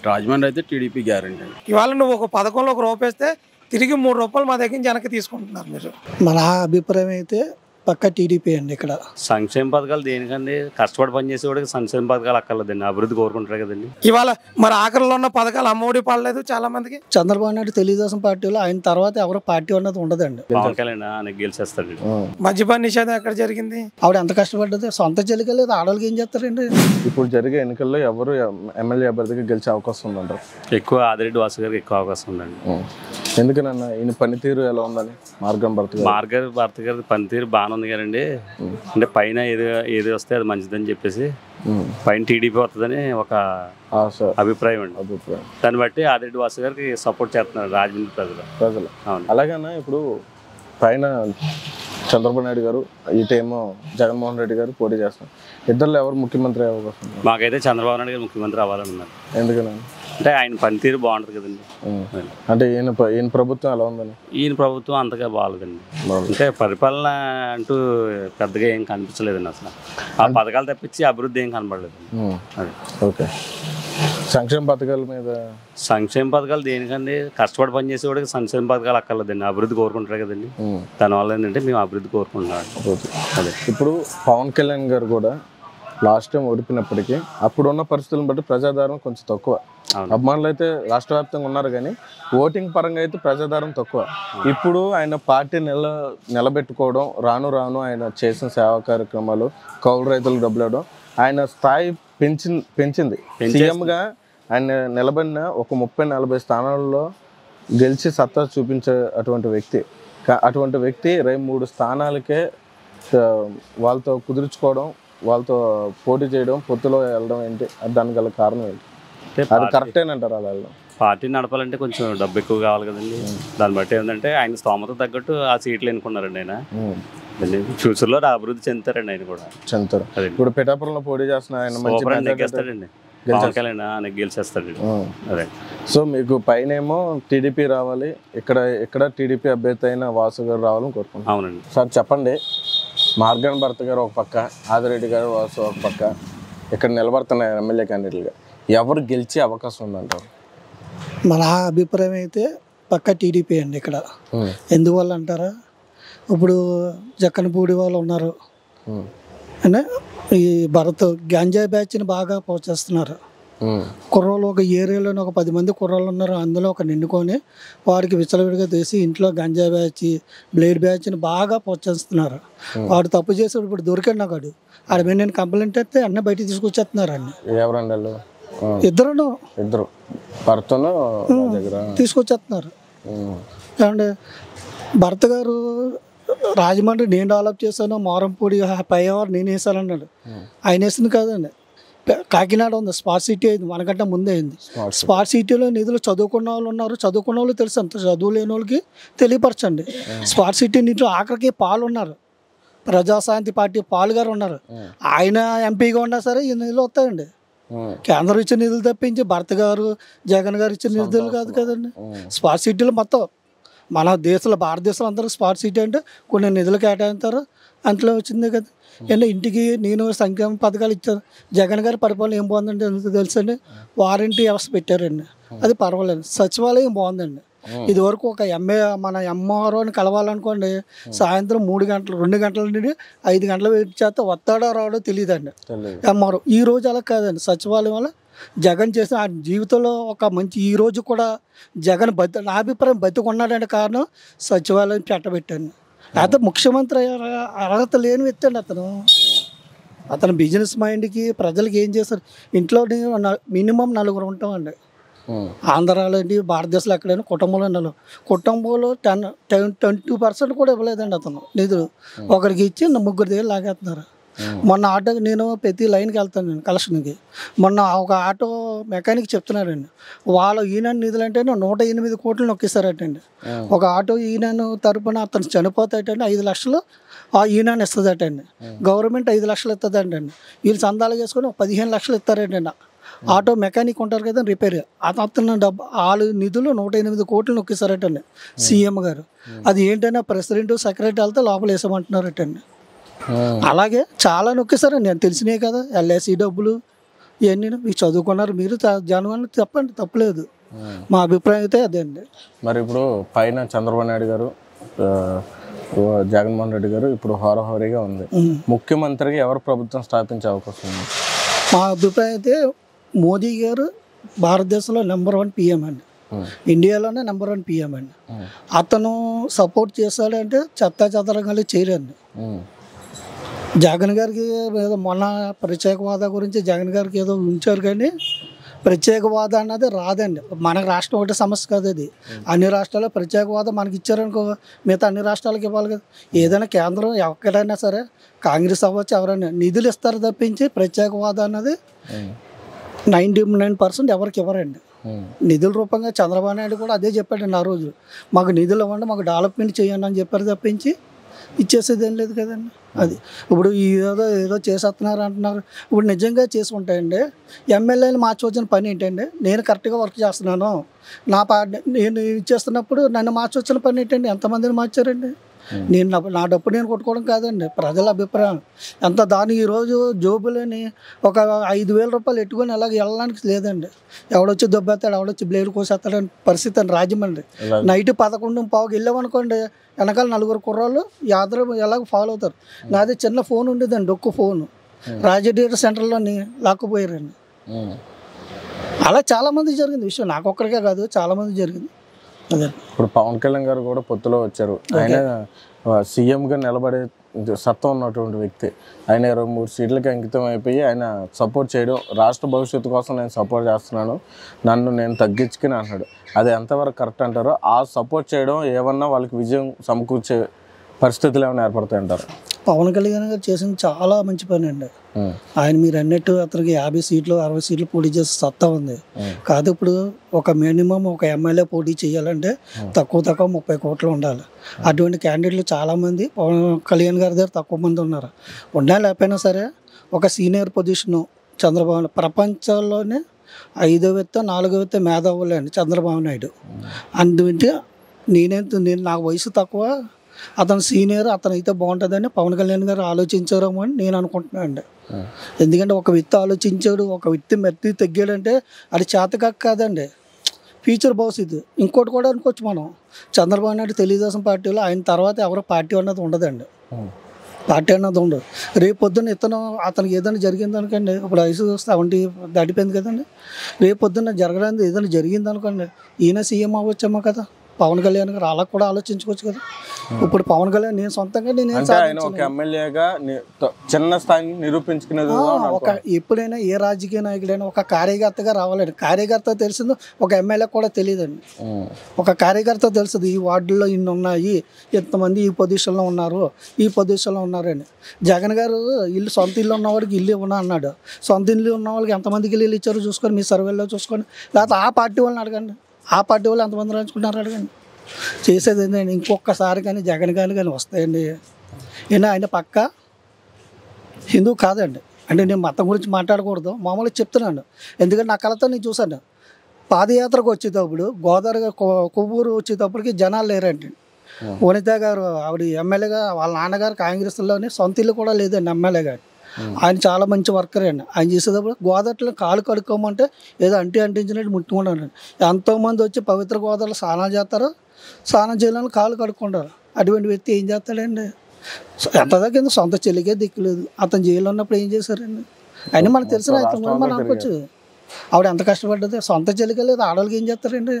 రాజమండ్రి అయితే TDP guarantee. ఇవాళ నువ్వు ఒక పథకంలో ఒక రూపేస్తే తిరిగి ₹3 మా దగ్గర నుంచి వెనక్కి తీసుకుంటున్నారు మీరు. మన అభిప్రాయం అయితే పక్క టీడీపీ అండి. ఇక్కడ సంక్షేమ పథకాలు దేనికండి? కష్టపడి పనిచేసేవాడికి సంక్షేమ పథకాలు అక్కర్లేదండి, అభివృద్ధి కోరుకుంటారు కదండి. ఇవాళ మరి ఆఖరిలో ఉన్న పథకాలు అమ్మఒడి పడలేదు చాలా మందికి. చంద్రబాబు నాయుడు తెలుగుదేశం పార్టీలో, ఆయన తర్వాత ఎవరో పార్టీ ఉన్నది ఉండదండి. పవన్ కళ్యాణ్ ఆయనకి గెలిచేస్తాడు. మద్యపాన నిషేధం ఎక్కడ జరిగింది? ఆవిడ ఎంత కష్టపడ్డది, సొంత చెల్లికలేదు, ఆడవాళ్ళకి ఏం చేస్తారండి? ఇప్పుడు జరిగే ఎన్నికల్లో ఎవరు ఎమ్మెల్యే అభ్యర్థిగా గెలిచే అవకాశం ఉందంటారు? ఎక్కువ ఆదిరెడ్డి వాసు గారికి ఎక్కువ అవకాశం ఉందండి. ఎందుకనన్నా ఈయన పనితీరు ఎలా ఉందని? మార్గం భర్త గారి పనితీరు బాగానే ఉంది కదండి. అంటే పైన ఏది వస్తే అది మంచిదని చెప్పేసి పైన టీడీపీ వస్తుందని ఒక అభిప్రాయం అండి. దాన్ని బట్టి ఆదిరెడ్డి వాసు గారికి సపోర్ట్ చేస్తున్నారు రాజమండ్రి ప్రజలు. అవును. అలాగన్నా ఇప్పుడు పైన చంద్రబాబు నాయుడు గారు, ఇటేమో జగన్మోహన్ రెడ్డి గారు పోటీ చేస్తున్నారు. ఇద్దరు ఎవరు ముఖ్యమంత్రి అయ్యే అవకాశం? మాకైతే చంద్రబాబు నాయుడు గారు ముఖ్యమంత్రి అవ్వాలని ఉన్నారు. ఎందుకని? అంటే ఆయన పనితీరు బాగుంటుంది కదండి. అంటే ఈయన ప్రభుత్వం ఎలా ఉందని? ఈయన ప్రభుత్వం అంతగా బాగాలేదండి. అంటే పరిపాలన అంటూ పెద్దగా ఏం కనిపించలేదండి అసలు. ఆ పథకాలు తప్పించి అభివృద్ధి ఏం కనపడలేదు. ఓకే. సంక్షేమ పథకాల మీద? సంక్షేమ పథకాలు దేనికండి? కష్టపడి పనిచేసేవాడికి సంక్షేమ పథకాలు అక్కర్లేదండి, అభివృద్ధి కోరుకుంటారు కదండి. దానివల్ల ఏంటంటే మేము అభివృద్ధి కోరుకుంటున్నాం. అదే ఇప్పుడు పవన్ కళ్యాణ్ గారు కూడా లాస్ట్ టైం ఓడిపోయినప్పటికీ అప్పుడున్న పరిస్థితులను బట్టి ప్రజాదరణ కొంచెం తక్కువ. అభిమానులు అయితే రాష్ట్ర వ్యాప్తంగా ఉన్నారు కానీ ఓటింగ్ పరంగా అయితే ప్రజాదరణ తక్కువ. ఇప్పుడు ఆయన పార్టీ నిలబెట్టుకోవడం, రాను ఆయన చేసిన సేవా కార్యక్రమాలు, కౌలు రైతులకు డబ్బులు ఇవ్వడం, ఆయన స్థాయి పెంచింది. సీఎంగా ఆయన నిలబడిన ఒక 30-40 స్థానాల్లో గెలిచి సత్తా చూపించే అటువంటి వ్యక్తి 23 స్థానాలకే వాళ్ళతో కుదుర్చుకోవడం, వాళ్ళతో పోటీ చేయడం, పొత్తులో వెళ్ళడం ఏంటి? దానికి గల కారణం ఏంటి? అది కరెక్టేనంటారు? అలా పార్టీ నడపాలంటే కొంచెం డబ్బు ఎక్కువ కావాలి కదండి. దాన్ని బట్టి ఏంటంటే ఆయన స్తోమత తగ్గట్టు ఆ సీట్లు ఎన్నుకున్నారండి. ఆయన ఫ్యూచర్ లో అభివృద్ధి చెందుతారండి. ఆయన కూడా చెందుతారు. ఇప్పుడు పిఠాపురంలో పోటీ చేస్తున్న ఆయన నెగ్గేస్తాడండి. ఆయనకి గెలిచేస్తాడండి. అదే. సో మీకు పైనేమో టీడీపీ రావాలి, ఇక్కడ టీడీపీ అభ్యర్థి అయిన వాసు గారు రావాలని కోరుకుంటున్నాను. అవునండి సార్. చెప్పండి, మార్గన్ భర్త గారు ఒక పక్క, ఆదిరెడ్డి గారు, వాసు ఒక పక్క, ఇక్కడ నిలబడుతున్న ఎమ్మెల్యే క్యాండిడేట్లుగా ఎవరు గెలిచే అవకాశం ఉందంటారు? మన అభిప్రాయం అయితే పక్క టీడీపీ అండి. ఇక్కడ ఎందువల్ల అంటారా, ఇప్పుడు జక్కనపూడి వాళ్ళు ఉన్నారు అంటే ఈ భరత్ గంజాయి బ్యాచ్ని బాగా ప్రోత్సహిస్తున్నారు. కుర్రోళ్ళు ఒక ఏరియాలోనే ఒక 10 మంది కుర్రోళ్ళు ఉన్నారు, అందులో ఒక నిండుకొని వాడికి విచ్చలవిడిగా తీసి ఇంట్లో గంజాయి బ్యాచ్, బ్లేడ్ బ్యాచ్ని బాగా ప్రోత్సహిస్తున్నారు. వాడు తప్పు చేసాడు, ఇప్పుడు దొరికాడు నాకు. ఆడ మీద నేను కంప్లైంట్ అయితే అన్నీ బయటికి తీసుకొచ్చేస్తున్నారు. అన్ని ఇద్దరు తీసుకొచ్చేస్తున్నారు. ఏమంటే భర్త గారు రాజమండ్రి నేను డెవలప్ చేశాను, మారంపూడి పైవారు నేను వేసాను అన్నాడు. ఆయన వేసింది కాదండి. కాకినాడ ఉంది, స్మార్ట్ సిటీ అయింది, మనకంటే ముందే అయింది. స్మార్ట్ సిటీలో నిధులు చదువుకున్న వాళ్ళు ఉన్నారు, చదువుకున్న వాళ్ళు తెలుసు, అంత చదువు లేని వాళ్ళకి తెలియపరచండి. స్మార్ట్ సిటీ నిధులు ఆఖరికి పాలు ఉన్నారు, ప్రజాశాంతి పార్టీ పాలు గారు ఉన్నారు. ఆయన ఎంపీగా ఉన్నా సరే ఈ నిధులు వస్తాయండి. కేంద్రం ఇచ్చిన నిధులు తప్పించి భర్త గారు, జగన్ గారు ఇచ్చిన నిధులు కాదు కదండి. స్మార్ట్ సిటీలు మొత్తం మన దేశంలో, భారతదేశంలో అందరూ స్మార్ట్ సిటీ అంటే కొన్ని నిధులు కేటాయిస్తారు, అంతలో వచ్చింది కదా. అంటే ఇంటికి నేను సంక్షేమ పథకాలు ఇచ్చాను. జగన్ గారి పరిపాలన ఏం బాగుందంటే ఎందుకు తెలుసండి, వారంటీ వ్యవస్థ పెట్టారండి, అది పర్వాలేదు. సచివాలయం బాగుందండి. ఇది వరకు ఒక మన ఎంఆర్ఓని కలవాలనుకోండి, సాయంత్రం 3 గంటలు 2 గంటల నుండి 5 గంటలు వెయిట్ చేస్తే వస్తాడో రావడో తెలియదండి ఎంఆర్ఓ. ఈ రోజు అలా కాదండి. సచివాలయం వల్ల జగన్ చేసిన ఆ జీవితంలో ఒక మంచి, ఈ రోజు కూడా జగన్ నా అభిప్రాయం బతికున్నాడంటే కారణం సచివాలయం పెట్టబెట్టాను. లేకపోతే ముఖ్యమంత్రి అర్హత లేని వ్యక్తి అండి అతను బిజినెస్ మైండ్కి ప్రజలకి ఏం చేస్తారు. ఇంట్లో మినిమం 4 ఉంటామండి. ఆంధ్రాలో ఏంటి, భారతదేశంలో ఎక్కడైనా కుటుంబంలో 20% కూడా ఇవ్వలేదండి అతను నిధులు. ఒకరికి ఇచ్చి 3 దగ్గర లాగేస్తున్నారు. మొన్న ఆటోకి నేను ప్రతి లైన్కి వెళ్తాను నేను కలెక్షన్కి. మొన్న ఒక ఆటో మెకానిక్ చెప్తున్నారండి, వాళ్ళ ఈయన నిధులు అంటే 108 కోట్లు నొక్కిస్తారటండి. ఒక ఆటో ఈయన తరపున అతను చనిపోతాయటండి 5 లక్షలు ఆ ఈయన ఇస్తుందటండి. గవర్నమెంట్ 5 లక్షలు ఇస్తుందంటండి. వీళ్ళు చందాలు చేసుకొని 15 లక్షలు ఇస్తారంటండి. ఆటో మెకానిక్ ఉంటారు కదా రిపేర్, అతను వాళ్ళు నిధులు 108 కోట్లు నొక్కిస్తారటండి సీఎం గారు. అది ఏంటంటే ప్రెసిడెంట్, సెక్రటరీ వెళ్తే లోపల వేసామంటున్నారటండి. అలాగే చాలా నొక్కిస్తారండి, నేను తెలిసినాయి కదా. ఎల్ఐసి డబ్బులు, ఇవన్నీ మీకు చదువుకున్నారు, మీరు జనవరి చెప్పండి, తప్పలేదు. మా అభిప్రాయం అయితే అదే అండి. మరి ఇప్పుడు పైన చంద్రబాబు నాయుడు గారు, జగన్మోహన్ రెడ్డి గారు ఇప్పుడు హోరాహోరీగా ఉంది. ముఖ్యమంత్రిగా ఎవరు ప్రభుత్వం స్థాపించే అవకాశం ఉంది? మా అభిప్రాయం అయితే మోదీ గారు భారతదేశంలో నెంబర్ 1 పిఎం అండి, ఇండియాలోనే నెంబర్ 1 పిఎం అండి. అతను సపోర్ట్ చేశాడంటే చెత్తాచెదరంగా చేయరండి. జగన్ గారికి ఏదో మొన్న ప్రత్యేక హోదా గురించి జగన్ గారికి ఏదో ఉంచారు, కానీ ప్రత్యేక హోదా అన్నది రాదండి. మన రాష్ట్రం ఒకటి సమస్య కాదు అది. అన్ని రాష్ట్రాల్లో ప్రత్యేక హోదా మనకి ఇచ్చారనుకో, మిగతా అన్ని రాష్ట్రాలకు ఇవ్వాలి కదా. ఏదైనా కేంద్రం ఎక్కడైనా సరే, కాంగ్రెస్ అవ్వచ్చు, ఎవరైనా నిధులు ఇస్తారు తప్పించి ప్రత్యేక హోదా అన్నది 99% ఎవరికి ఇవ్వరండి. నిధుల రూపంగా చంద్రబాబు నాయుడు కూడా అదే చెప్పాడండి ఆ రోజు, మాకు నిధులు ఇవ్వండి, మాకు డెవలప్మెంట్ చేయండి అని చెప్పారు తప్పించి ఇచ్చేసేది ఏం లేదు కదండి. అది ఇప్పుడు ఏదో చేసేస్తున్నారు అంటున్నారు. ఇప్పుడు నిజంగా చేసి ఉంటాయండి. ఎమ్మెల్యేలు మార్చవచ్చిన పని ఏంటండి? నేను కరెక్ట్గా వర్క్ చేస్తున్నాను, నేను ఇచ్చేస్తున్నప్పుడు నన్ను మార్చవచ్చిన పని ఏంటండి? ఎంతమందిని మార్చారండి? నేను నా డబ్బు నేను కొట్టుకోవడం కాదండి, ప్రజల అభిప్రాయం ఎంత. దానికి ఈరోజు జోబులని ఒక 5,000 రూపాయలు ఎట్టుకొని అలాగ వెళ్ళడానికి లేదండి. ఎవడొచ్చి దొబ్బేస్తాడు, ఎవడొచ్చి బ్లేడ్ కోసేస్తాడని పరిస్థితి అని రాజమండ్రి. నైట్ 11:15 వెళ్ళామనుకోండి, వెనకాల 4 కుర్రాళ్ళు యాదరు ఎలాగ ఫాలో అవుతారు. నాది చిన్న ఫోన్ ఉండేదండి, డొక్కు ఫోను, రాజడేటా సెంటర్లోని లాక్కుపోయారండి. అలా చాలామంది జరిగింది విషయం, నాకు ఒక్కరికే కాదు, చాలామంది జరిగింది. అదే ఇప్పుడు పవన్ కళ్యాణ్ గారు కూడా పొత్తులో వచ్చారు. ఆయన సీఎంగా నిలబడే సత్తా ఉన్నటువంటి వ్యక్తి. ఆయన 23 సీట్లకి అంకితం అయిపోయి ఆయన సపోర్ట్ చేయడం, రాష్ట్ర భవిష్యత్తు కోసం నేను సపోర్ట్ చేస్తున్నాను, నన్ను నేను తగ్గించుకుని అన్నాడు. అది ఎంతవరకు కరెక్ట్ అంటారో? ఆ సపోర్ట్ చేయడం ఏమన్నా వాళ్ళకి విజయం సమకూర్చే పరిస్థితులు ఏమైనా ఏర్పడతాయి అంటారు? పవన్ కళ్యాణ్ గారు చేసింది చాలా మంచి పని అండి. ఆయన మీరు అన్నట్టు అతనికి 50 సీట్లు 60 సీట్లు పోటీ చేసే సత్తా ఉంది. కాదు ఇప్పుడు ఒక మినిమం ఒక ఎమ్మెల్యే పోటీ చేయాలంటే తక్కువ 30 కోట్లు ఉండాలి. అటువంటి క్యాండిడేట్లు చాలామంది పవన్ కళ్యాణ్ గారి దగ్గర తక్కువ మంది ఉన్నారు. ఉన్నా లేకపోయినా సరే ఒక సీనియర్ పొజిషను చంద్రబాబు, ప్రపంచంలోనే 5వ వ్యక్తి 4వ వ్యక్తి మేధావులే అండి చంద్రబాబు నాయుడు. అందుకే నేను నాకు వయసు తక్కువ, అతను సీనియర్, అతను అయితే బాగుంటుందని పవన్ కళ్యాణ్ గారు ఆలోచించారేమో అని నేను అనుకుంటున్నాను అండి. ఎందుకంటే ఒక వ్యక్తి ఆలోచించాడు, ఒక వ్యక్తి మెత్తి తగ్గాడంటే అది చేతకాక కాదండి, ఫ్యూచర్ భవిష్యత్తు. ఇంకోటి కూడా అనుకోవచ్చు మనం, చంద్రబాబు నాయుడు తెలుగుదేశం పార్టీలో ఆయన తర్వాత ఎవరో పార్టీ అన్నది ఉండదండి, పార్టీ అన్నది ఉండదు. రేపు పొద్దున్న అతనికి ఏదైనా జరిగింది అనుకోండి, ఇప్పుడు వయసు 70 దాటిపోయింది కదండి, రేపు పొద్దున్న జరగడానికి ఏదైనా జరిగింది అనుకోండి, ఈయన సీఎం అవ్వచ్చేమో కదా పవన్ కళ్యాణ్ గారు. అలా కూడా ఆలోచించుకోవచ్చు కదా. ఇప్పుడు పవన్ కళ్యాణ్ నేను సొంతంగా ఒక ఎమ్మెల్యేగా చిన్న స్థాయిని నిరూపించుకునేది. ఒక ఎప్పుడైనా ఏ రాజకీయ నాయకుడైనా ఒక కార్యకర్తగా రావాలండి. కార్యకర్త తెలిసిందో ఒక ఎమ్మెల్యే కూడా తెలియదండి. ఒక కార్యకర్త తెలుస్తుంది ఈ వార్డులో ఇన్ని ఉన్నాయి, ఎంతమంది ఈ పొజిషన్లో ఉన్నారు, ఈ పొజిషన్లో ఉన్నారని. జగన్ గారు సొంత ఇల్లు ఉన్నవాడికి ఇల్లు ఇవ్వనా అన్నాడు. సొంత ఇల్లు ఉన్న వాళ్ళకి ఎంతమందికి ఇల్లు ఇచ్చారో చూసుకొని మీ సర్వేలో చూసుకొని, లేకపోతే ఆ పార్టీ వాళ్ళని అడగండి, ఆ పార్టీ వాళ్ళు ఎంతమంది రాయించుకుంటున్నారు అడగండి. చేసేది ఏంటండి, ఇంకొకసారి కానీ జగన్ కానీ వస్తాయండి. ఆయన పక్క హిందూ కాదండి. అంటే నేను మతం గురించి మాట్లాడకూడదు, మామూలుగా చెప్తున్నాను. ఎందుకంటే నా కళతో నేను చూశాను. పాదయాత్రకు వచ్చేటప్పుడు గోదావరి కొవ్వూరు వచ్చేటప్పటికి జనాలు లేరండి. వనిత గారు ఆవిడ ఎమ్మెల్యేగా, వాళ్ళ నాన్నగారు కాంగ్రెస్లోనే సొంత ఇల్లు కూడా లేదండి ఎమ్మెల్యే గారు. ఆయన చాలా మంచి వర్కర్ అండి. ఆయన చేసేటప్పుడు గోదావరిలో కాలు కడుక్కోమంటే ఏదో అంటించినట్టు ముట్టుకుంటారు. ఎంతోమంది వచ్చి పవిత్ర గోదావరిలో స్నానాలు చేస్తారు, స్నానం చేయాలని కాలు కడుక్కుంటారు. అటువంటి వ్యక్తి ఏం చేస్తాడండి? ఎంత దగ్గర సొంత చెల్లికే దిక్కులేదు. అతను జైల్లో ఉన్నప్పుడు ఏం చేశారండి? అయినా మనకు తెలిసిన అతను మనం అనుకోవచ్చు, ఆవిడ ఎంత కష్టపడ్డది. సొంత చెల్లికే లేదు, ఆడవాళ్ళకి ఏం చేస్తారండి?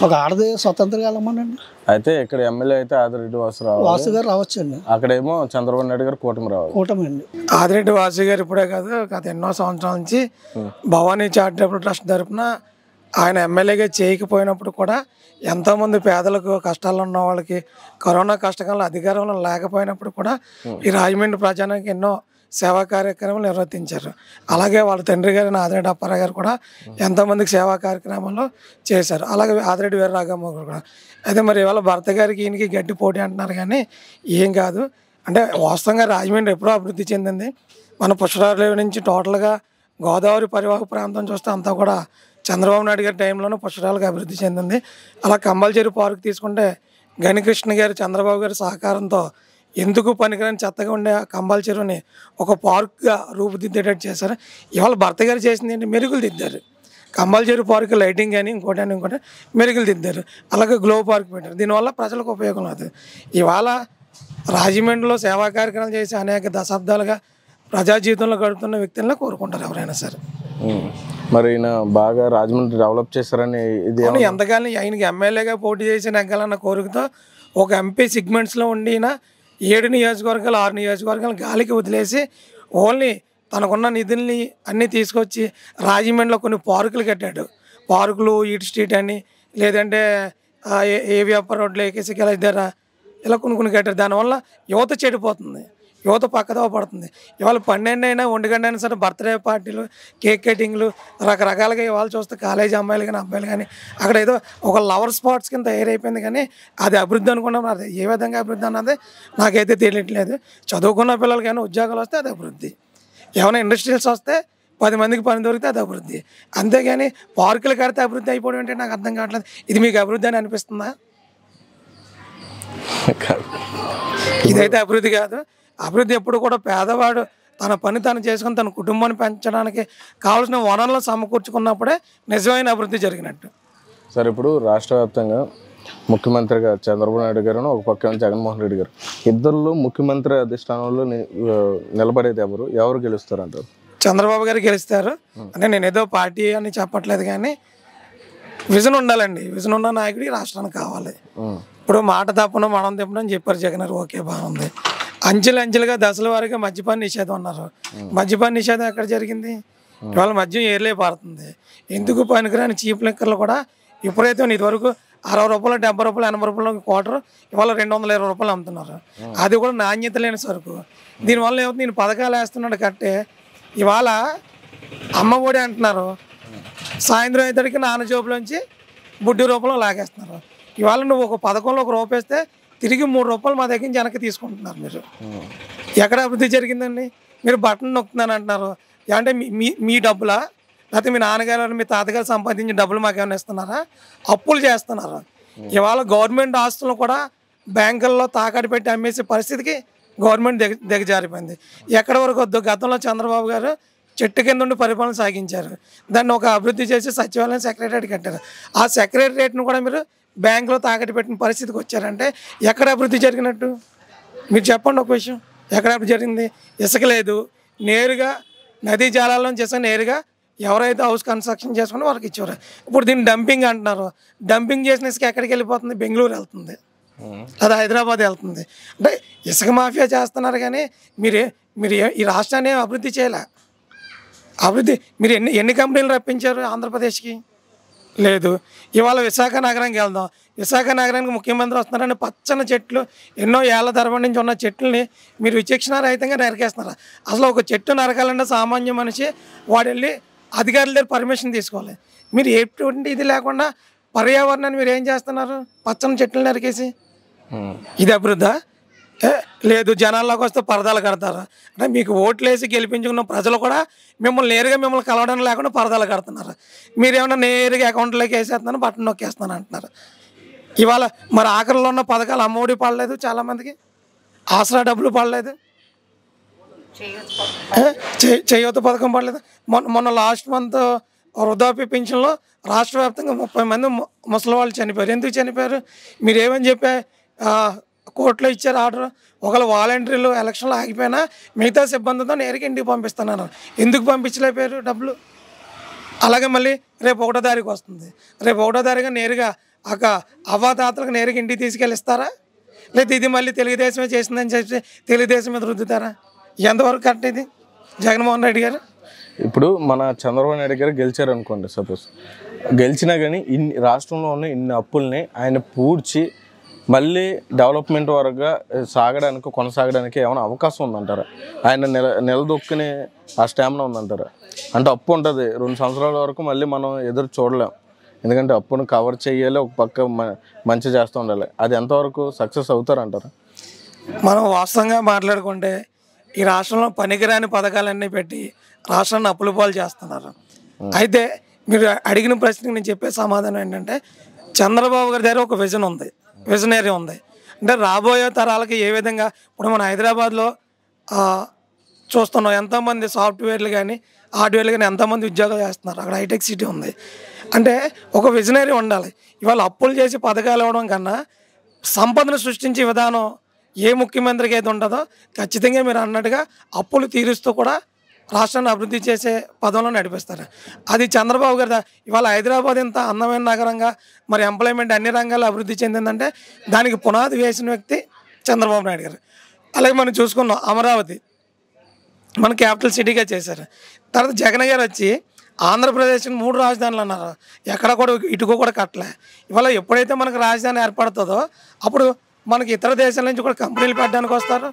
ఒక ఆడది స్వతంత్రంగా వెళ్ళమనండి. అయితే ఇక్కడ ఎమ్మెల్యే అయితే ఆదిరెడ్డి వాసు గారు రావచ్చండి, అక్కడేమో చంద్రబాబు నాయుడు గారు కూటమి అండి. ఆదిరెడ్డి వాసు గారు ఇప్పుడే కాదు, గత ఎన్నో సంవత్సరాల నుంచి భవానీ చారిటబుల్ ట్రస్ట్ తరఫున ఆయన ఎమ్మెల్యేగా చేయకపోయినప్పుడు కూడా ఎంతోమంది పేదలకు, కష్టాల్లో ఉన్న వాళ్ళకి, కరోనా కష్టకాలంలో అధికారంలో లేకపోయినప్పుడు కూడా ఈ రాజమండ్రి ప్రజానికి ఎన్నో సేవా కార్యక్రమాలు నిర్వర్తించారు. అలాగే వాళ్ళ తండ్రి గారు ఆదిరెడ్డి అప్పారావు గారు కూడా ఎంతోమందికి సేవా కార్యక్రమాల్లో చేశారు. అలాగే ఆదిరెడ్డి వీర రాఘమ్మ గారు కూడా. అయితే మరి ఇవాళ భర్త గారికి ఈయనకి గట్టి పోటీ అంటున్నారు, కానీ ఏం కాదు. అంటే వాస్తవంగా రాజమండ్రి ఎప్పుడో అభివృద్ధి చెందింది. మన పుష్కరాల నుంచి టోటల్గా గోదావరి పరివాహక ప్రాంతం చూస్తే అంతా కూడా చంద్రబాబు నాయుడు గారి టైంలోనే పుష్కరాలకు అభివృద్ధి చెందింది. అలా కంబల్చేరి పార్క్ తీసుకుంటే గణికృష్ణ గారు, చంద్రబాబు గారి సహకారంతో ఎందుకు పనికిరాని చెత్తగా ఉండే కంబాల చెరువుని ఒక పార్క్గా రూపుదిద్దేటట్టు చేశారు. ఇవాళ భర్త గారు చేసింది ఏంటి, మెరుగులు దిద్దారు. కంబాల చెరువు పార్క్ లైటింగ్ కానీ ఇంకోటి మెరుగులు దిద్దారు. అలాగే గ్లో పార్క్ పెట్టారు. దీనివల్ల ప్రజలకు ఉపయోగం లేదు. ఇవాళ రాజమండ్రిలో సేవా కార్యక్రమాలు చేసి అనేక దశాబ్దాలుగా ప్రజా జీవితంలో గడుపుతున్న వ్యక్తులను కోరుకుంటారు ఎవరైనా సరే. మరి ఈయన బాగా రాజమండ్రి డెవలప్ చేశారని ఇది ఎంతకాలం ఆయనకి ఎమ్మెల్యేగా పోటీ చేసి నెగ్గాలన్న కోరికతో ఒక ఎంపీ సిగ్మెంట్స్లో ఉండి 7 నియోజకవర్గాలు 6 నియోజకవర్గాలు గాలికి వదిలేసి ఓన్లీ తనకున్న నిధుల్ని అన్నీ తీసుకొచ్చి రాజమండ్రిలో కొన్ని పార్కులు కట్టాడు. పార్కులు ఈట్ స్ట్రీట్ అని, లేదంటే ఏవియప్ప రోడ్లు ఏకేసికల దగ్గర ఇలా కొన్ని కట్టారు. దానివల్ల యువత చెడిపోతుంది, యువత పక్కదో పడుతుంది. ఇవాళ 12 అయినా 1 గంట అయినా సరే బర్త్డే పార్టీలు, కేక్ కటింగ్లు రకరకాలుగా ఇవాళ చూస్తే కాలేజీ అమ్మాయిలు కానీ అబ్బాయిలు కానీ అక్కడ ఏదో ఒక లవర్ స్పాట్స్ కింద తయారైపోయింది. కానీ అది అభివృద్ధి అనుకున్నాం. అది ఏ విధంగా అభివృద్ధి అన్నది నాకైతే తెలియట్లేదు. చదువుకున్న పిల్లలకి ఏమైనా ఉద్యోగాలు వస్తే అది అభివృద్ధి, ఏమైనా ఇండస్ట్రియల్స్ వస్తే 10 మందికి పని దొరికితే అది అభివృద్ధి. అంతేగాని పార్కులు కడితే అభివృద్ధి అయిపోవడం అంటే నాకు అర్థం కావట్లేదు. ఇది మీకు అభివృద్ధి అని అనిపిస్తుందా? ఇదైతే అభివృద్ధి కాదు. అభివృద్ధి ఎప్పుడు కూడా పేదవాడు తన పని తను చేసుకుని తన కుటుంబాన్ని పెంచడానికి కావాల్సిన వనరులను సమకూర్చుకున్నప్పుడే నిజమైన అభివృద్ధి జరిగినట్టు. సార్, ఇప్పుడు రాష్ట్ర వ్యాప్తంగా ముఖ్యమంత్రిగా చంద్రబాబు నాయుడు గారు, ఒక పక్క జగన్మోహన్ రెడ్డి గారు, ఇద్దరు ముఖ్యమంత్రి అధిష్టానంలో నిలబడేది ఎవరు గెలుస్తారంటారు? చంద్రబాబు గారు గెలుస్తారు. అంటే నేను ఏదో పార్టీ అని చెప్పట్లేదు, కానీ విజన్ ఉండాలండి. విజన్ ఉన్న నాయకుడికి రాష్ట్రానికి కావాలి. ఇప్పుడు మాట తప్పడం మనం తిప్పడం అని చెప్పారు జగన్ గారు. ఓకే, బాగుంది. అంచెలుగా దశల వారీగా మద్యపాన నిషేధం అన్నారు. మద్యపాన నిషేధం ఎక్కడ జరిగింది? ఇవాళ మద్యం ఏర్లే పారుతుంది. ఎందుకు పనికిరాని చీప్ లిక్కర్లు కూడా ఇప్పుడైతే ఇదివరకు 60 రూపాయలు, 70 రూపాయలు, 80 రూపాయలు క్వార్టర్ ఇవాళ 220 రూపాయలు అమ్ముతున్నారు. అది కూడా నాణ్యత లేని సరుకు. దీనివల్ల ఏమవుతుంది, నేను పథకాలు వేస్తున్నాడు కట్టే ఇవాళ అమ్మ ఒడి అంటున్నారు, సాయంత్రం అయ్యేసరికి నాన్న జోబులోంచి బుడ్డి రూపంలో లాగేస్తున్నారు. ఇవాళ నువ్వు ఒక పథకంలో ఒక రూపాయి వేస్తే తిరిగి 3 రూపాయలు మా దగ్గర నుంచి వెనక్కి తీసుకుంటున్నారు. మీరు ఎక్కడ అభివృద్ధి జరిగిందండి? మీరు బటన్ నొక్కుతున్నాను అంటున్నారు. అంటే మీ డబ్బులా, లేకపోతే మీ నాన్నగారు మీ తాతగారు సంపాదించిన డబ్బులు మాకేమైనా ఇస్తున్నారా? అప్పులు చేస్తున్నారు. ఇవాళ గవర్నమెంట్ ఆస్తులను కూడా బ్యాంకుల్లో తాకట్టు పెట్టి అమ్మేసే పరిస్థితికి గవర్నమెంట్ దిగజారిపోయింది. ఎక్కడి వరకు వద్దు. గతంలో చంద్రబాబు గారు చెట్టు కింద ఉండి పరిపాలన సాగించారు. దాన్ని ఒక అభివృద్ధి చేసి సచివాలయం సెక్రటరియట్ కట్టారు. ఆ సెక్రటరియట్ను కూడా మీరు బ్యాంకులో తాకట్టు పెట్టిన పరిస్థితికి వచ్చారంటే ఎక్కడ అభివృద్ధి జరిగినట్టు? మీరు చెప్పండి ఒక విషయం. ఎక్కడ అభివృద్ధి జరిగింది? ఇసుక లేదు. నేరుగా నదీ జలాల్లో చేసిన నేరుగా ఎవరైతే హౌస్ కన్స్ట్రక్షన్ చేసుకుని వాళ్ళకి ఇచ్చేవారు. ఇప్పుడు దీన్ని డంపింగ్ అంటున్నారు. డంపింగ్ చేసిన ఇసుక ఎక్కడికి వెళ్ళిపోతుంది? బెంగళూరు వెళ్తుంది, అది హైదరాబాద్ వెళ్తుంది. అంటే ఇసుక మాఫియా చేస్తున్నారు. కానీ మీరు ఈ రాష్ట్రాన్ని అభివృద్ధి చేయలే. అభివృద్ధి మీరు ఎన్ని కంపెనీలు రప్పించారు ఆంధ్రప్రదేశ్కి? లేదు. ఇవాళ విశాఖ నగరానికి వెళ్దాం. విశాఖ నగరానికి ముఖ్యమంత్రి వస్తున్నారని పచ్చని చెట్లు, ఎన్నో ఏళ్ల తరబడి నుంచి ఉన్న చెట్లని మీరు విచక్షణారహితంగా నరికేస్తున్నారు. అసలు ఒక చెట్టు నరకాలంటే సామాన్య మనిషి వాడు వెళ్ళి అధికారుల దగ్గర పర్మిషన్ తీసుకోవాలి. మీరు ఎటువంటి ఇది లేకుండా పర్యావరణాన్ని మీరు ఏం చేస్తున్నారు? పచ్చని చెట్లు నరికేసి. ఇది అభివృద్ధా? లేదు. జనాల్లోకి వస్తే పరదాలు కడతారు. అంటే మీకు ఓట్లు వేసి గెలిపించుకున్న ప్రజలు కూడా మిమ్మల్ని కలవడం లేకుండా పరదాలు కడుతున్నారు. మీరేమన్నా నేరుగా అకౌంట్లోకి వేసేస్తున్నాను, బటన్ నొక్కేస్తున్నాను అంటున్నారు. ఇవాళ మరి ఆఖరిలో ఉన్న పథకాలు అమ్మఒడి పడలేదు, చాలామందికి ఆసరా డబ్బులు పడలేదు, చేయూత పథకం పడలేదు. మొన్న లాస్ట్ మంత్ వృద్ధాప్య పెన్షన్లో రాష్ట్ర వ్యాప్తంగా 30 మంది ముసలి వాళ్ళు చనిపోయారు. ఎందుకు చనిపోయారు? మీరు ఏమని చెప్పా కోర్టులో ఇచ్చారు ఆర్డర్. ఒకవేళ వాలంటీర్లు ఎలక్షన్లో ఆగిపోయినా మిగతా సిబ్బందితో నేరుగా ఇంటికి పంపిస్తున్నారు. ఎందుకు పంపించలేకపోయారు డబ్బులు? అలాగే మళ్ళీ రేపు 1వ తారీఖు వస్తుంది. రేపు 1వ తారీఖు నేరుగా అవ్వాతాతలకు నేరుగా ఇంటికి తీసుకెళ్ళిస్తారా? లేదా ఇది మళ్ళీ తెలుగుదేశమే చేసిందని చెప్పి తెలుగుదేశం మీద రుద్దుతారా? ఎంతవరకు కరెక్ట్ ఇది జగన్మోహన్ రెడ్డి గారు? ఇప్పుడు మన చంద్రబాబు నాయుడు గారు గెలిచారు అనుకోండి, సపోజ్ గెలిచినా కానీ రాష్ట్రంలో ఉన్న ఇన్ని అప్పుల్ని ఆయన పూడ్చి మళ్ళీ డెవలప్మెంట్ వరకుగా కొనసాగడానికి ఏమైనా అవకాశం ఉందంటారా? ఆయన నిలదొక్కుని ఆ స్టామినా ఉందంటారా? అంటే అప్పు ఉంటుంది 2 సంవత్సరాల వరకు మళ్ళీ మనం ఎదురు చూడలేం. ఎందుకంటే అప్పును కవర్ చేయాలి, ఒక పక్క మంచి చేస్తూ ఉండాలి. అది ఎంతవరకు సక్సెస్ అవుతారంటారా? మనం వాస్తవంగా మాట్లాడుకుంటే ఈ రాష్ట్రంలో పనికిరాని పథకాలన్నీ పెట్టి రాష్ట్రాన్ని అప్పుల పాలు చేస్తున్నారు. అయితే మీరు అడిగిన ప్రశ్నకి నేను చెప్పే సమాధానం ఏంటంటే చంద్రబాబు గారి దగ్గర ఒక విజన్ ఉంది, విజనరీ ఉంది. అంటే రాబోయే తరాలకి ఏ విధంగా ఇప్పుడు మన హైదరాబాద్లో చూస్తున్నాం ఎంతోమంది సాఫ్ట్వేర్లు కానీ హార్డ్వేర్లు కానీ ఎంతోమంది ఉద్యోగాలు చేస్తున్నారు. అక్కడ హైటెక్ సిటీ ఉంది. అంటే ఒక విజనరీ ఉండాలి. ఇవాళ అప్పులు చేసి పథకాలు ఇవ్వడం కన్నా సంపదను సృష్టించే విధానం ఏ ముఖ్యమంత్రికి అయితే ఉంటుందో ఖచ్చితంగా మీరు అన్నట్టుగా అప్పులు తీరుస్తూ కూడా రాష్ట్రాన్ని అభివృద్ధి చేసే పదంలో నడిపిస్తారు. అది చంద్రబాబు గారు ఇవాళ హైదరాబాద్ ఇంత అందమైన నగరంగా మరి ఎంప్లాయ్మెంట్ అన్ని రంగాల్లో అభివృద్ధి చెందిందంటే దానికి పునాది వేసిన వ్యక్తి చంద్రబాబు నాయుడు గారు. అలాగే మనం చూసుకున్నాం అమరావతి మన క్యాపిటల్ సిటీగా చేశారు. తర్వాత జగన్ గారు వచ్చి ఆంధ్రప్రదేశ్ని 3 రాజధానులు అన్నారు. ఎక్కడ కూడా ఇటుకు కూడా కట్టలే. ఇవాళ ఎప్పుడైతే మనకు రాజధాని ఏర్పడుతుందో అప్పుడు మనకి ఇతర దేశాల నుంచి కూడా కంపెనీలు పెట్టడానికి వస్తారు.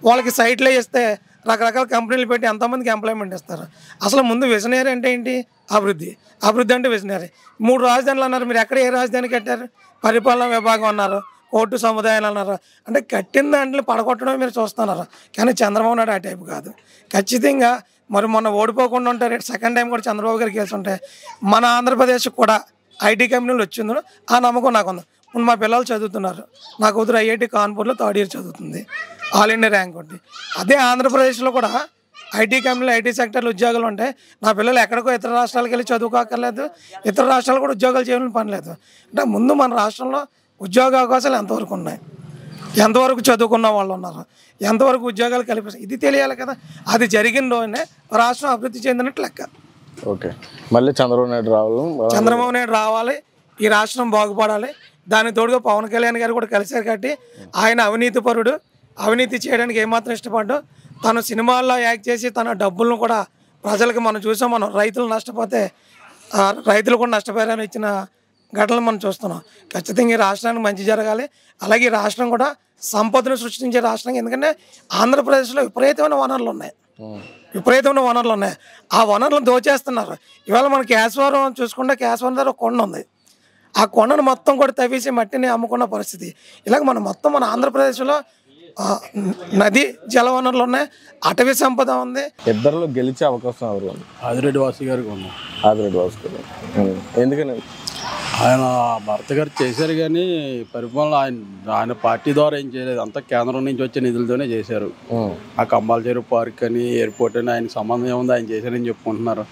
వాళ్ళకి సైట్లు ఇస్తే రకరకాల కంపెనీలు పెట్టి ఎంతోమందికి ఎంప్లాయ్మెంట్ ఇస్తారు. అసలు ముందు విజనరీ అంటే ఏంటి? అభివృద్ధి. అభివృద్ధి అంటే విజనరీ. 3 రాజధానులు అన్నారు. మీరు ఎక్కడ ఏ రాజధాని కట్టారు? పరిపాలనా విభాగం అన్నారు, కోర్టు సముదాయాలు అన్నారు. అంటే కట్టిన దాంట్లో పడగొట్టడం మీరు చూస్తున్నారు. కానీ చంద్రబాబు నాయుడు ఆ టైపు కాదు. ఖచ్చితంగా మరి మొన్న ఓడిపోకుండా ఉంటారు. సెకండ్ టైం కూడా చంద్రబాబు గారికి గెలిచి ఉంటే మన ఆంధ్రప్రదేశ్కి కూడా ఐటీ కంపెనీలు వచ్చిందో ఆ నమ్మకం నాకు ఉంది. ఇప్పుడు మా పిల్లలు చదువుతున్నారు. నా కూతురు ఐఐటి కాన్పూర్లో 3rd ఇయర్ చదువుతుంది, ఆల్ ఇండియా ర్యాంక్ ఒకటి. అదే ఆంధ్రప్రదేశ్లో కూడా ఐటీ కంపెనీలు ఐటీ సెక్టర్లో ఉద్యోగాలు ఉంటాయి. నా పిల్లలు ఎక్కడికో ఇతర రాష్ట్రాలకు వెళ్ళి చదువుకోక్కర్లేదు, ఇతర రాష్ట్రాలు కూడా ఉద్యోగాలు చేయాలని పని లేదు. అంటే ముందు మన రాష్ట్రంలో ఉద్యోగ అవకాశాలు ఎంతవరకు ఉన్నాయి, ఎంతవరకు చదువుకున్న వాళ్ళు ఉన్నారు, ఎంతవరకు ఉద్యోగాలు కల్పిస్తారు, ఇది తెలియాలి కదా. అది జరిగిన రోజునే రాష్ట్రం అభివృద్ధి చెందినట్టు లెక్క. ఓకే, మళ్ళీ చంద్రబాబు నాయుడు రావాలి, ఈ రాష్ట్రం బాగుపడాలి. దానికి తోడుగా పవన్ కళ్యాణ్ గారు కూడా కలిశారు కాబట్టి ఆయన అవినీతి పరుడు, అవినీతి చేయడానికి ఏమాత్రం ఇష్టపడ్డు. తను సినిమాల్లో యాక్ట్ చేసి తన డబ్బులను కూడా ప్రజలకు మనం చూసాం. మనం రైతులు నష్టపోతే రైతులు కూడా నష్టపోయారని ఇచ్చిన ఘటనలు మనం చూస్తున్నాం. ఖచ్చితంగా ఈ రాష్ట్రానికి మంచి జరగాలి. అలాగే ఈ రాష్ట్రం కూడా సంపదను సృష్టించే రాష్ట్రం. ఎందుకంటే ఆంధ్రప్రదేశ్లో విపరీతమైన వనరులు ఉన్నాయి. ఆ వనరులను దోచేస్తున్నారు. ఇవాళ మన కేశవరం చూసుకుంటే కేశవరం దగ్గర ఒక కొండ ఉంది. ఆ కొండను మొత్తం కూడా తవ్వేసి మట్టిని అమ్ముకున్న పరిస్థితి. ఇలాగ మన మొత్తం మన ఆంధ్రప్రదేశ్లో నది జల వనరులు ఉన్నాయి, అటవీ సంపద ఉంది. ఇద్దరిలో గెలిచే అవకాశం ఎవరు? ఆదిరెడ్డి వాసు గారికి ఉంది. ఆదిరెడ్డి వాసు గారు ఎందుకని? ఆయన భర్త గారు చేశారు కానీ పరిపాలన ఆయన పార్టీ ద్వారా ఏం చేయలేదు. అంతా కేంద్రం నుంచి వచ్చే నిధులతోనే చేశారు. ఆ కంబాల చెరువు పార్క్ అని ఎయిర్పోర్ట్ అని ఆయన సంబంధం ఏముంది, ఆయన చేశారని చెప్పుకుంటున్నారు.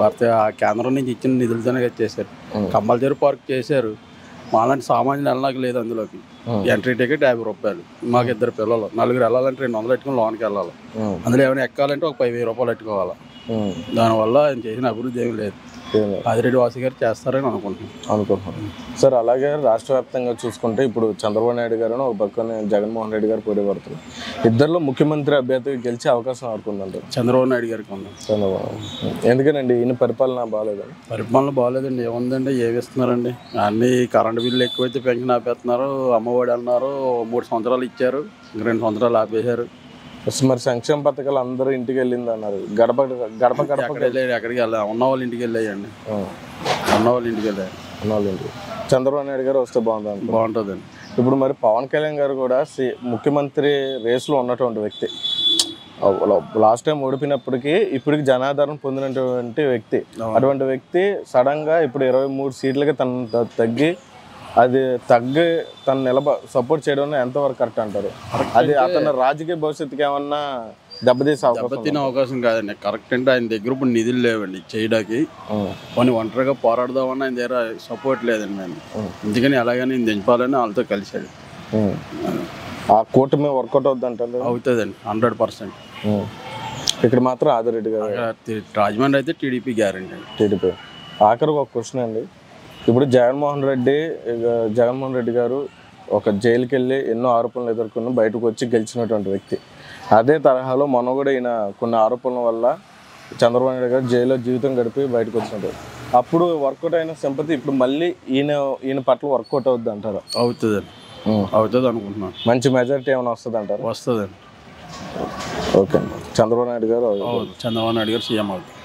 భర్త ఆ కేంద్రం నుంచి ఇచ్చిన నిధులతోనే చేశారు. కంబాల చెరువు పార్క్ చేశారు. మాలాంటి సామాన్యులు వెళ్ళడానికి లేదు అందులోకి. ఎంట్రీ టికెట్ 50 రూపాయలు. మాకు 2 పిల్లలు, 4 వెళ్ళాలంటే 200 పెట్టుకుని లోనికి వెళ్ళాలి. అందులో ఏమైనా ఎక్కాలంటే ఒక 10,000 రూపాయలు పెట్టుకోవాలి. దానివల్ల ఆయన చేసిన అభివృద్ధి ఏమీ లేదు. ఆదిరెడ్డి వాసు గారు చేస్తారని అనుకుంటున్నాను సార్. అలాగే రాష్ట్ర వ్యాప్తంగా చూసుకుంటే ఇప్పుడు చంద్రబాబు నాయుడు గారు ఒక పక్కన జగన్మోహన్ రెడ్డి గారు పోటీ పడుతున్నారు. ఇద్దరిలో ముఖ్యమంత్రి అభ్యర్థికి గెలిచే అవకాశం ఆడుకుందంటారు? చంద్రబాబు నాయుడు గారికి ఉంది. ఎందుకనండి? ఈయన పరిపాలన బాగాలేదండి? పరిపాలన బాగాలేదండి. ఏముందండి, ఏమి ఇస్తున్నారండి? అన్ని కరెంటు బిల్లు ఎక్కువైతే పెన్షన్ ఆపేస్తున్నారు. అమ్మఒడి అన్నారు 3 సంవత్సరాలు ఇచ్చారు, 2 సంవత్సరాలు ఆపేశారు. మరి సంక్షేమ పథకాలు అందరూ ఇంటికి వెళ్ళింది అన్నారు. గడప ఎక్కడికి వెళ్ళా? ఉన్న వాళ్ళ ఇంటికి వెళ్ళాయండి. చంద్రబాబు నాయుడు గారు వస్తే బాగుంటుందండి. ఇప్పుడు మరి పవన్ కళ్యాణ్ గారు కూడా ముఖ్యమంత్రి రేసులో ఉన్నటువంటి వ్యక్తి. లాస్ట్ టైం ఓడిపోయినప్పటికీ ఇప్పటికి జనాదరణ పొందినటువంటి వ్యక్తి. అటువంటి వ్యక్తి సడన్ గా ఇప్పుడు 23 సీట్లకి తగ్గి తను సపోర్ట్ చేయడం ఎంతవరకు కరెక్ట్ అంటారు? అది అతను రాజకీయ భవిష్యత్తుకి ఏమన్నా దెబ్బతినే అవకాశం కాదండి. కరెక్ట్ అంటే ఆయన దగ్గర ఇప్పుడు నిధులు లేవండి చేయడానికి. కొన్ని ఒంటరిగా పోరాడదామని ఆయన దగ్గర సపోర్ట్ లేదండి. నేను అందుకని ఎలాగని నేను దింపాలని వాళ్ళతో కలిశాడు. ఆ కూటమి వర్కౌట్ అవుతుంది అంటారు? అవుతుందండి 100%. ఇక్కడ మాత్రం ఆదిరెడ్డి గారు, రాజమండ్రి అయితే టీడీపీ గ్యారెంటీ. టీడీపీ. ఆఖరికి ఒక క్వశ్చన్ అండి. ఇప్పుడు జగన్మోహన్ రెడ్డి గారు ఒక జైలుకి వెళ్ళి ఎన్నో ఆరోపణలు ఎదుర్కొని బయటకు వచ్చి గెలిచినటువంటి వ్యక్తి. అదే తరహాలో మొన్న కూడా ఈయన కొన్ని ఆరోపణల వల్ల చంద్రబాబు నాయుడు గారు జైల్లో జీవితం గడిపి బయటకు వచ్చినట్టు. అప్పుడు వర్కౌట్ అయిన సింపతి ఇప్పుడు మళ్ళీ ఈయన పట్ల వర్కౌట్ అవుద్ది అంటారు? అవుతుంది అనుకుంటున్నాను. మంచి మెజారిటీ ఏమైనా వస్తుంది అంటారు? వస్తుందండి. ఓకే, చంద్రబాబు నాయుడు గారు సీఎం అవుతుంది.